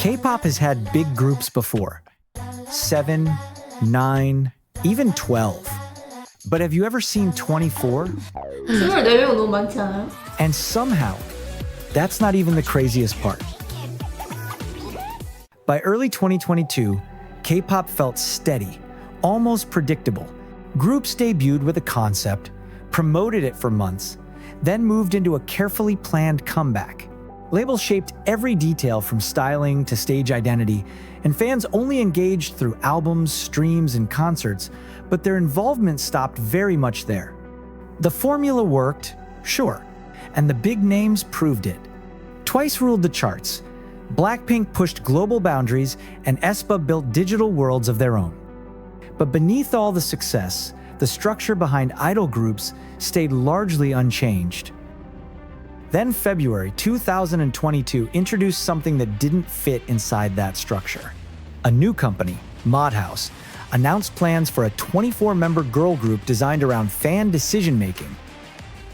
K-pop has had big groups before. 7, 9, even 12. But have you ever seen 24? 24명 너무 많지 않아요? And somehow, that's not even the craziest part. By early 2022, K-pop felt steady, almost predictable. Groups debuted with a concept, promoted it for months, then moved into a carefully planned comeback. Labels shaped every detail from styling to stage identity, and fans only engaged through albums, streams, and concerts, but their involvement stopped very much there. The formula worked, sure, and the big names proved it. Twice ruled the charts. Blackpink pushed global boundaries, and aespa built digital worlds of their own. But beneath all the success, the structure behind idol groups stayed largely unchanged. Then February 2022 introduced something that didn't fit inside that structure. A new company, Madhouse, announced plans for a 24-member girl group designed around fan decision-making.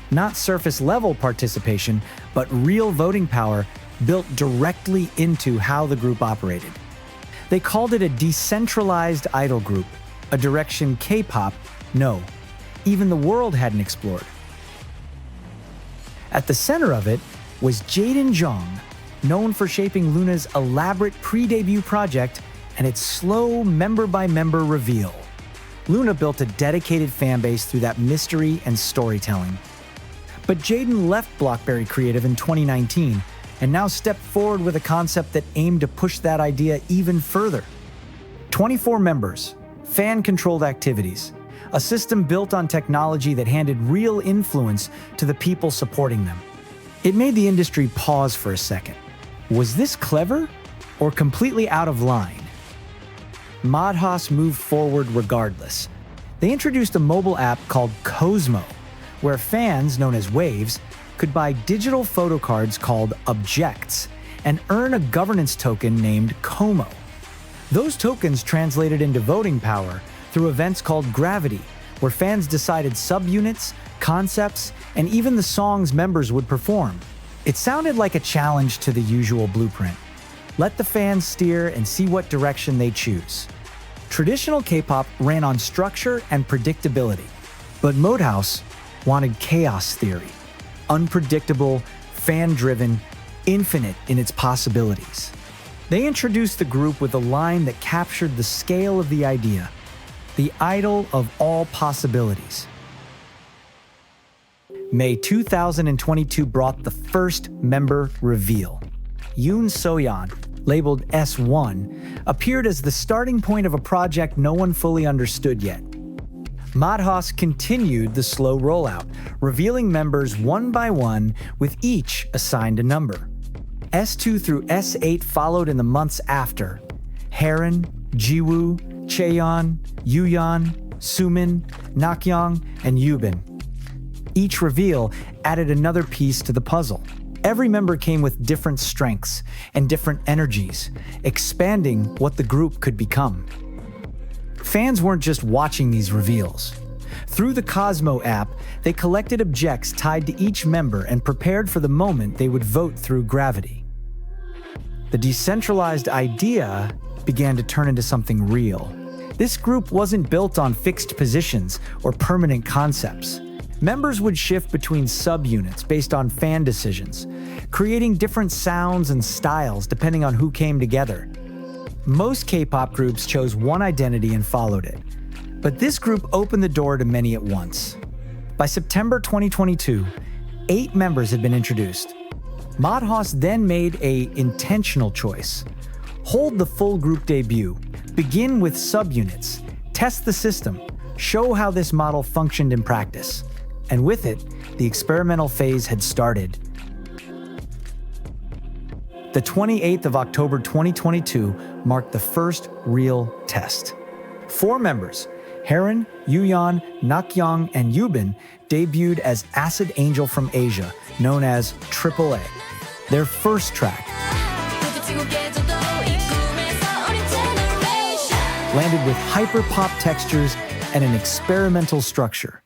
Not surface-level participation, but real voting power built directly into how the group operated. They called it a decentralized idol group, a direction K-pop, no, even the world hadn't explored. At the center of it was Jaden Jeong, known for shaping LOONA's elaborate pre-debut project and its slow member-by-member reveal. LOONA built a dedicated fanbase through that mystery and storytelling. But Jaden left Blockberry Creative in 2019 and now stepped forward with a concept that aimed to push that idea even further. 24 members, fan-controlled activities, a system built on technology that handed real influence to the people supporting them. It made the industry pause for a second. Was this clever or completely out of line? Madhouse moved forward regardless. They introduced a mobile app called COSMO, where fans, known as waves, could buy digital photo cards called objects and earn a governance token named COMO. Those tokens translated into voting power through events called Gravity, where fans decided subunits, concepts, and even the songs members would perform. It sounded like a challenge to the usual blueprint. Let the fans steer and see what direction they choose. Traditional K-pop ran on structure and predictability, but Madhouse wanted chaos theory. Unpredictable, fan-driven, infinite in its possibilities. They introduced the group with a line that captured the scale of the idea, the idol of all possibilities. May 2022 brought the first member reveal. Yoon Soyeon, labeled S1, appeared as the starting point of a project no one fully understood yet. Madhouse continued the slow rollout, revealing members one by one with each assigned a number. S2 through S8 followed in the months after. Haerin, Jiwoo, Chaeyeon, Yuyeon, Sumin, Nakyeong, and Yubin. Each reveal added another piece to the puzzle. Every member came with different strengths and different energies, expanding what the group could become. Fans weren't just watching these reveals. Through the COSMO app, they collected objects tied to each member and prepared for the moment they would vote through Gravity. The decentralized idea began to turn into something real. This group wasn't built on fixed positions or permanent concepts. Members would shift between subunits based on fan decisions, creating different sounds and styles depending on who came together. Most K-pop groups chose one identity and followed it, but this group opened the door to many at once. By September 2022, 8 members had been introduced. Madhouse then made an intentional choice. Hold the full group debut, begin with subunits, test the system, show how this model functioned in practice. And with it, the experimental phase had started. The 28th of October 2022 marked the first real test. 4 members, Haerin, Yuyeon, Nakyeong, and Yubin, debuted as Acid Angel from Asia, known as tripleS. Their first track landed with hyper-pop textures and an experimental structure.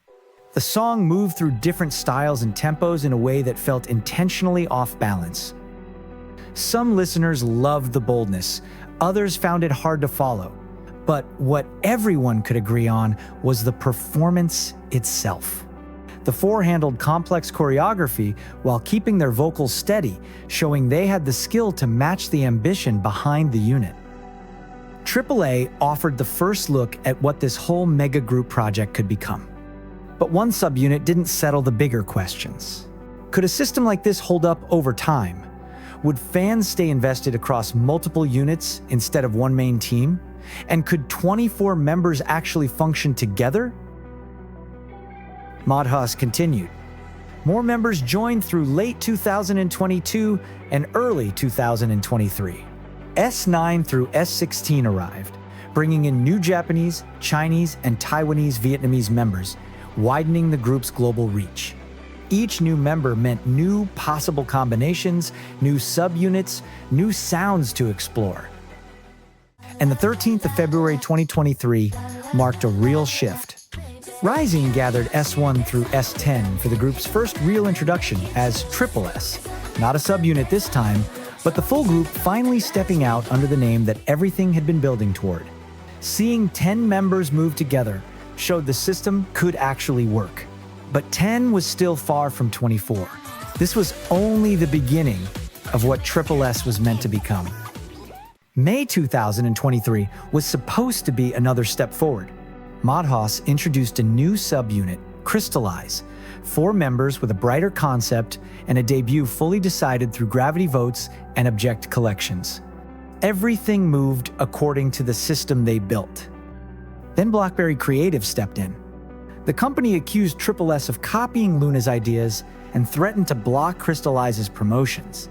The song moved through different styles and tempos in a way that felt intentionally off balance. Some listeners loved the boldness, others found it hard to follow. But what everyone could agree on was the performance itself. The four handled complex choreography while keeping their vocals steady, showing they had the skill to match the ambition behind the unit. AAA offered the first look at what this whole mega group project could become. But one subunit didn't settle the bigger questions. Could a system like this hold up over time? Would fans stay invested across multiple units instead of one main team? And could 24 members actually function together? Madhouse continued. More members joined through late 2022 and early 2023. S9 through S16 arrived, bringing in new Japanese, Chinese, and Taiwanese Vietnamese members, widening the group's global reach. Each new member meant new possible combinations, new subunits, new sounds to explore. And the 13th of February 2023 marked a real shift. Rising gathered S1 through S10 for the group's first real introduction as tripleS, not a subunit this time, but the full group finally stepping out under the name that everything had been building toward. Seeing 10 members move together showed the system could actually work. But 10 was still far from 24. This was only the beginning of what tripleS was meant to become. May 2023 was supposed to be another step forward. Madhouse introduced a new subunit, crystallize, 4 members with a brighter concept and a debut fully decided through gravity votes and object collections. Everything moved according to the system they built. Then BlackBerry Creative stepped in. The company accused tripleS of copying Luna's ideas and threatened to block Crystallize's promotions.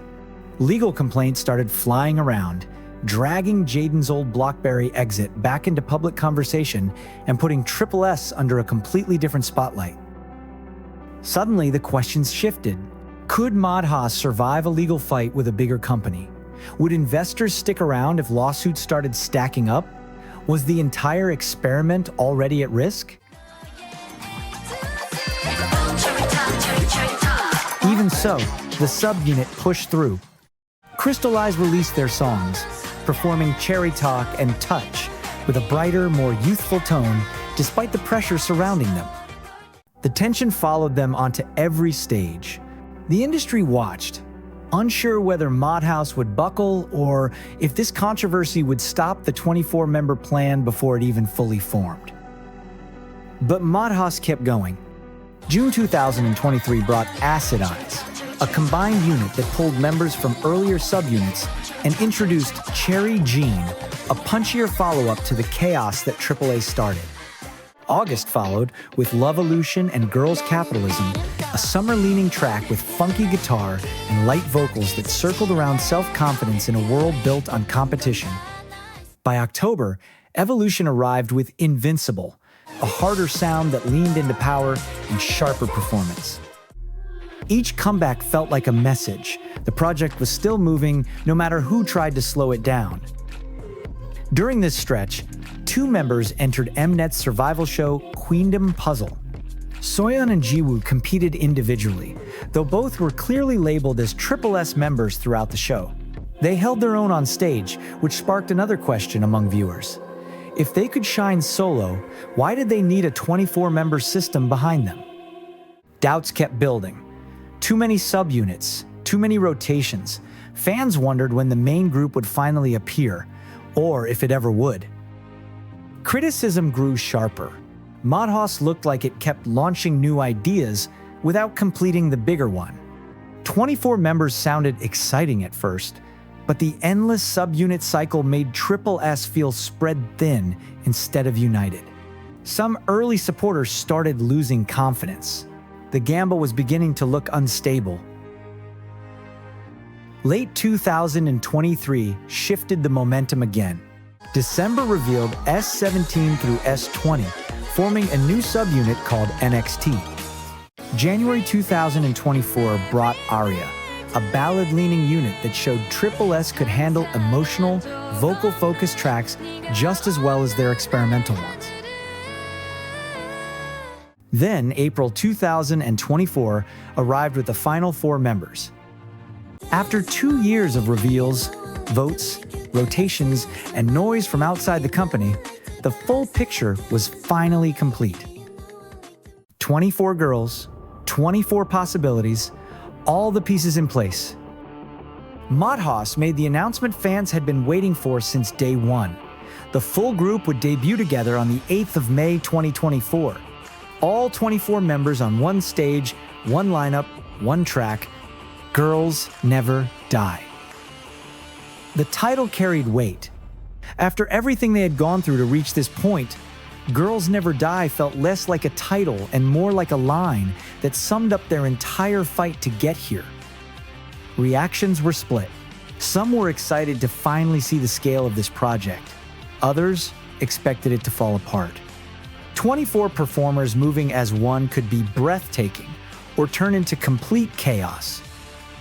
Legal complaints started flying around, dragging Jaden's old BlackBerry exit back into public conversation and putting tripleS under a completely different spotlight. Suddenly, the questions shifted. Could Madhouse survive a legal fight with a bigger company? Would investors stick around if lawsuits started stacking up? Was the entire experiment already at risk? Even so, the subunit pushed through. Crystallize released their songs, performing Cherry Talk and Touch with a brighter, more youthful tone despite the pressure surrounding them. The tension followed them onto every stage. The industry watched, unsure whether Madhouse would buckle or if this controversy would stop the 24-member plan before it even fully formed. But Madhouse kept going. June 2023 brought Acid Eyes, a combined unit that pulled members from earlier subunits and introduced Cherry Jean, a punchier follow-up to the chaos that AAA started. August followed with LOVElution and Girls Capitalism, a summer-leaning track with funky guitar and light vocals that circled around self-confidence in a world built on competition. By October, Evolution arrived with Invincible, a harder sound that leaned into power and sharper performance. Each comeback felt like a message. The project was still moving, no matter who tried to slow it down. During this stretch, 2 members entered Mnet's survival show Queendom Puzzle. Soyeon and Jiwoo competed individually, though both were clearly labeled as tripleS members throughout the show. They held their own on stage, which sparked another question among viewers. If they could shine solo, why did they need a 24-member system behind them? Doubts kept building. Too many subunits, too many rotations. Fans wondered when the main group would finally appear, or if it ever would. Criticism grew sharper. Madhouse looked like it kept launching new ideas without completing the bigger one. 24 members sounded exciting at first, but the endless subunit cycle made tripleS feel spread thin instead of united. Some early supporters started losing confidence. The gamble was beginning to look unstable. Late 2023 shifted the momentum again. December revealed S17 through S20, forming a new subunit called NXT. January 2024 brought Aria, a ballad-leaning unit that showed tripleS could handle emotional, vocal-focused tracks just as well as their experimental ones. Then, April 2024 arrived with the final 4 members. After 2 years of reveals, votes, rotations, and noise from outside the company, the full picture was finally complete. 24 girls, 24 possibilities, all the pieces in place. Madhouse made the announcement fans had been waiting for since day one. The full group would debut together on the 8th of May 2024. All 24 members on one stage, one lineup, one track. Girls Never Die. The title carried weight. After everything they had gone through to reach this point, Girls Never Die felt less like a title and more like a line that summed up their entire fight to get here. Reactions were split. Some were excited to finally see the scale of this project. Others expected it to fall apart. 24 performers moving as one could be breathtaking or turn into complete chaos.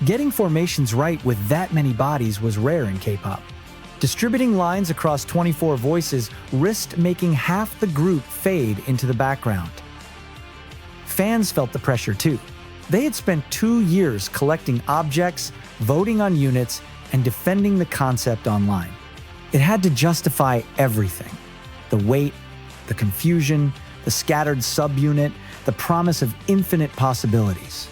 Getting formations right with that many bodies was rare in K-pop. Distributing lines across 24 voices risked making half the group fade into the background. Fans felt the pressure too. They had spent 2 years collecting objects, voting on units, and defending the concept online. It had to justify everything: the wait, the confusion, the scattered subunit, the promise of infinite possibilities.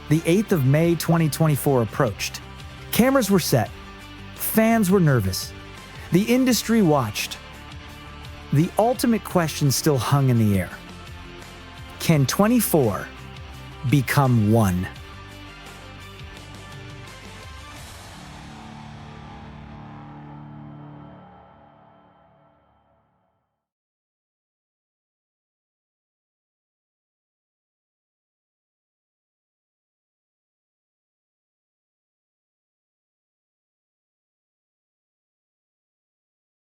The 8th of May 2024 approached. Cameras were set. Fans were nervous. The industry watched. The ultimate question still hung in the air. Can 24 become one?